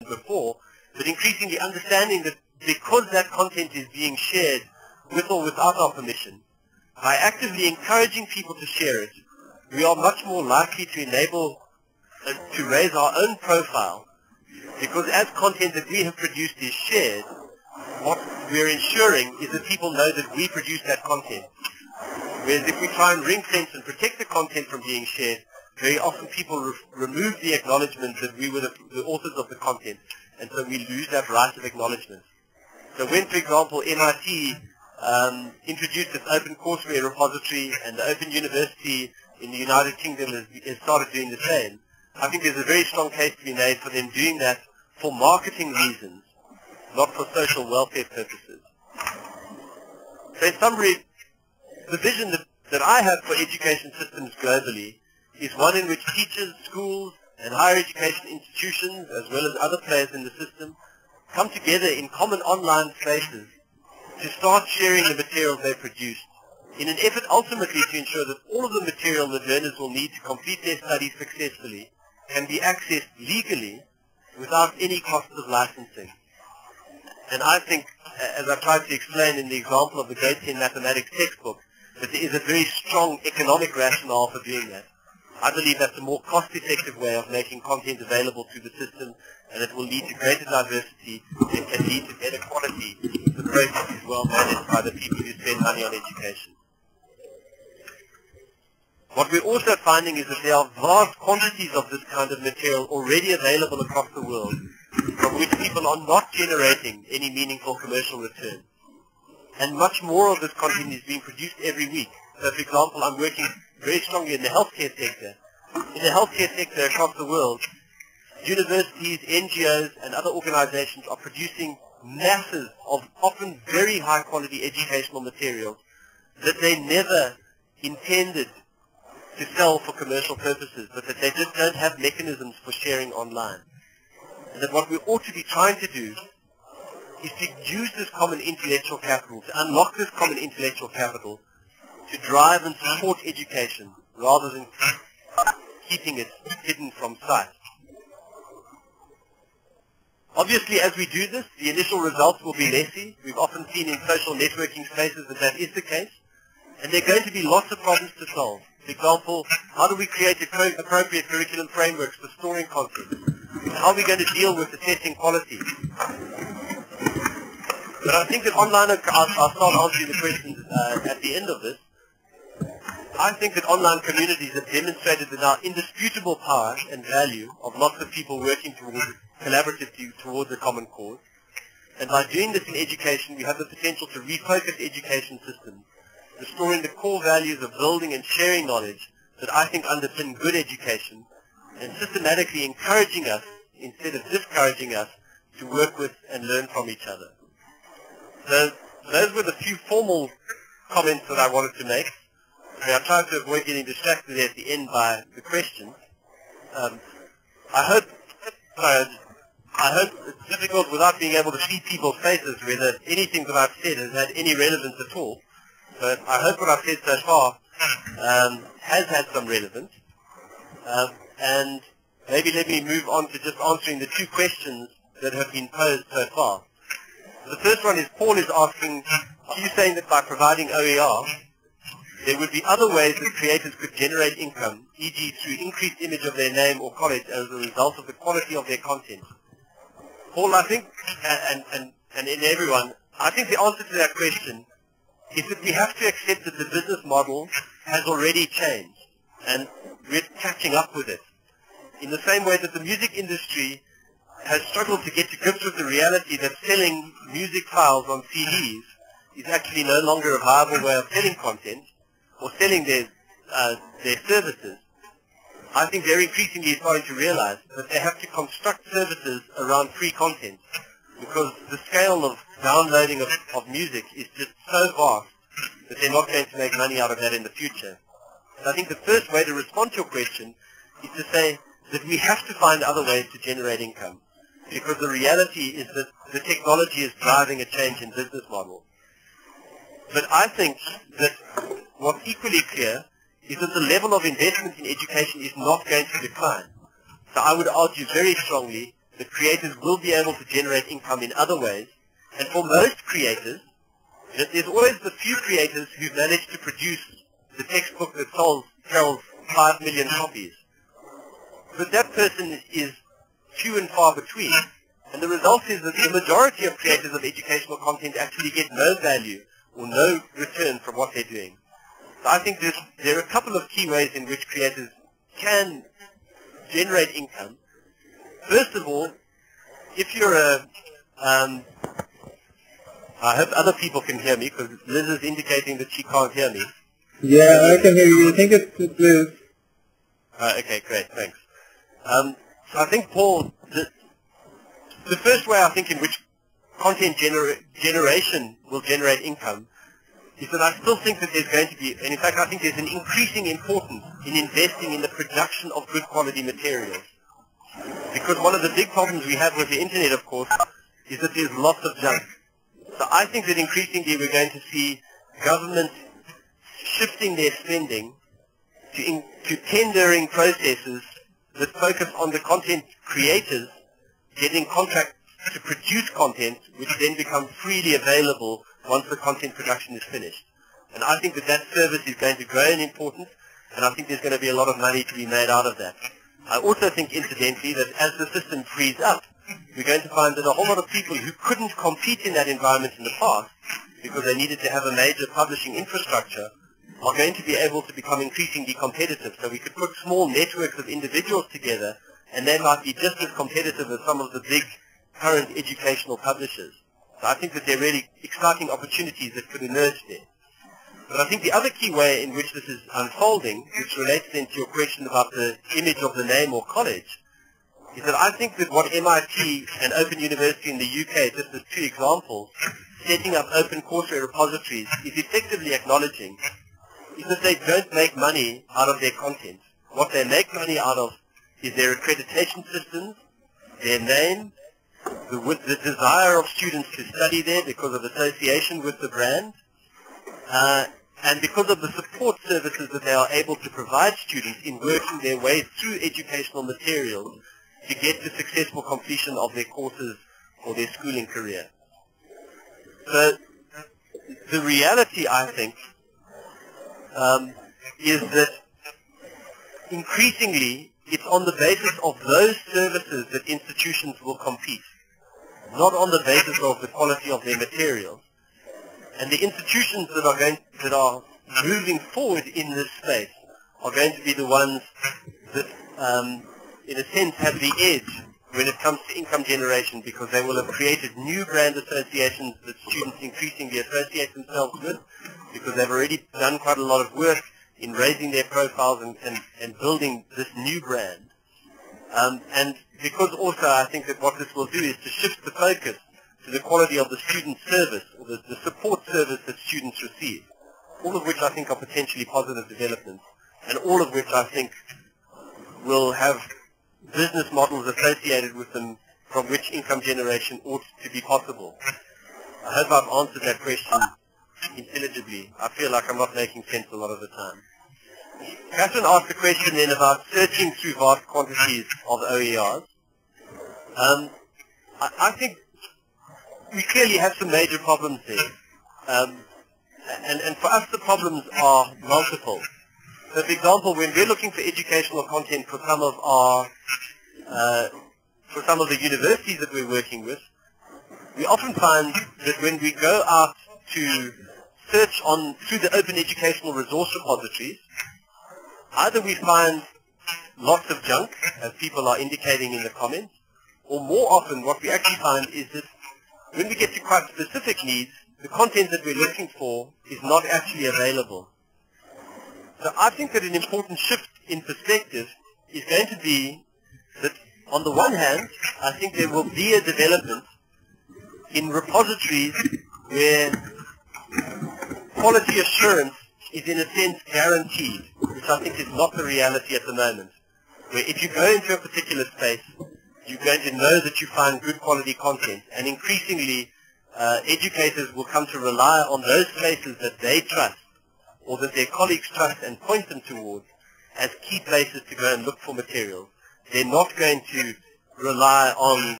before, but increasingly understanding that because that content is being shared with or without our permission, by actively encouraging people to share it, we are much more likely to enable to raise our own profile, because as content that we have produced is shared, what we're ensuring is that people know that we produce that content. Whereas if we try and ring-fence and protect the content from being shared, very often people remove the acknowledgement that we were the authors of the content, and so we lose that right of acknowledgement. So when, for example, MIT introduced its open courseware repository, and the Open University in the United Kingdom has started doing the same, I think there's a very strong case to be made for them doing that for marketing reasons, not for social welfare purposes. So in summary, the vision that I have for education systems globally is one in which teachers, schools, and higher education institutions, as well as other players in the system, come together in common online spaces to start sharing the materials they produce, in an effort ultimately to ensure that all of the material that learners will need to complete their studies successfully can be accessed legally without any cost of licensing. And I think, as I tried to explain in the example of the grade 10 mathematics textbook, that there is a very strong economic rationale for doing that. I believe that's a more cost-effective way of making content available to the system, and it will lead to greater diversity and can lead to better quality if the process is well managed by the people who spend money on education. What we're also finding is that there are vast quantities of this kind of material already available across the world, from which people are not generating any meaningful commercial return. And much more of this content is being produced every week. So, for example, I'm working very strongly in the healthcare sector. In the healthcare sector across the world, universities, NGOs, and other organizations are producing masses of often very high-quality educational materials that they never intended to sell for commercial purposes, but that they just don't have mechanisms for sharing online. And that what we ought to be trying to do is to use this common intellectual capital, to unlock this common intellectual capital, to drive and support education, rather than keeping it hidden from sight. Obviously, as we do this, the initial results will be messy. We've often seen in social networking spaces that is the case. And there are going to be lots of problems to solve. For example, how do we create appropriate curriculum frameworks for storing content? How are we going to deal with assessing quality? But I think that online, I'll start answering the questions at the end of this. I think that online communities have demonstrated the now indisputable power and value of lots of people working collaboratively towards a common cause. And by doing this in education, we have the potential to refocus education systems, restoring the core values of building and sharing knowledge that I think underpin good education, and systematically encouraging us, instead of discouraging us, to work with and learn from each other. So those were the few formal comments that I wanted to make. I tried to avoid getting distracted there at the end by the questions. I hope it's difficult without being able to see people's faces whether anything that I've said has had any relevance at all. But I hope what I've said so far has had some relevance. And maybe let me move on to just answering the two questions that have been posed so far. The first one is, Paul is asking, are you saying that by providing OER, there would be other ways that creators could generate income, e.g. through increased image of their name or college as a result of the quality of their content? Paul, I think, and in everyone, I think the answer to that question is that we have to accept that the business model has already changed, and we're catching up with it. In the same way that the music industry has struggled to get to grips with the reality that selling music files on CDs is actually no longer a viable way of selling content or selling their services, I think they're increasingly starting to realize that they have to construct services around free content, because the scale of downloading of music is just so vast that they're not going to make money out of that in the future. So I think the first way to respond to your question is to say that we have to find other ways to generate income, because the reality is that the technology is driving a change in business model. But I think that what's equally clear is that the level of investment in education is not going to decline. So I would argue very strongly the creators will be able to generate income in other ways. And for most creators, there's always the few creators who manage to produce the textbook that sells 5 million copies. But that person is few and far between. And the result is that the majority of creators of educational content actually get no value or no return from what they're doing. So I think there are a couple of key ways in which creators can generate income. First of all, if you're I hope other people can hear me because Liz is indicating that she can't hear me. Yeah, I can hear you. I think it's Liz. Okay, great, thanks. So I think, Paul, the first way I think in which content generation will generate income is that I still think that there's going to be, and in fact I think there's an increasing importance in investing in the production of good quality materials. Because one of the big problems we have with the internet, of course, is that there's lots of junk. So I think that increasingly we're going to see governments shifting their spending to tendering processes that focus on the content creators getting contracts to produce content which then becomes freely available once the content production is finished. And I think that service is going to grow in importance, and I think there's going to be a lot of money to be made out of that. I also think, incidentally, that as the system frees up, we're going to find that a whole lot of people who couldn't compete in that environment in the past because they needed to have a major publishing infrastructure are going to be able to become increasingly competitive. So we could put small networks of individuals together and they might be just as competitive as some of the big current educational publishers. So I think that there are really exciting opportunities that could emerge there. But I think the other key way in which this is unfolding, which relates then to your question about the image of the name or college, is that I think that what MIT and Open University in the UK, just as two examples, setting up open Coursera repositories, is effectively acknowledging is that they don't make money out of their content. What they make money out of is their accreditation systems, their name, the desire of students to study there because of association with the brand, and because of the support services that they are able to provide students in working their way through educational materials to get to successful completion of their courses or their schooling career. So the reality, I think, is that increasingly it's on the basis of those services that institutions will compete, not on the basis of the quality of their materials. And the institutions that are moving forward in this space are going to be the ones that, in a sense, have the edge when it comes to income generation, because they will have created new brand associations that students increasingly associate themselves with, because they've already done quite a lot of work in raising their profiles and building this new brand. And because also I think that what this will do is to shift the focus to the quality of the student service, or the support service that students receive, all of which I think are potentially positive developments, and all of which I think will have business models associated with them from which income generation ought to be possible. I hope I've answered that question intelligibly. I feel like I'm not making sense a lot of the time. Catherine asked a question then about searching through vast quantities of OERs. I think we clearly have some major problems there. And for us the problems are multiple. So for example, when we're looking for educational content for some of the universities that we're working with, we often find that when we go out to search through the open educational resource repositories, either we find lots of junk, as people are indicating in the comments, or more often what we actually find is that when we get to quite specific needs, the content that we're looking for is not actually available. So I think that an important shift in perspective is going to be that, on the one hand, I think there will be a development in repositories where quality assurance is in a sense guaranteed, which I think is not the reality at the moment. Where if you go into a particular space, you're going to know that you find good quality content, and increasingly educators will come to rely on those places that they trust, or that their colleagues trust and point them towards as key places to go and look for materials. They're not going to rely on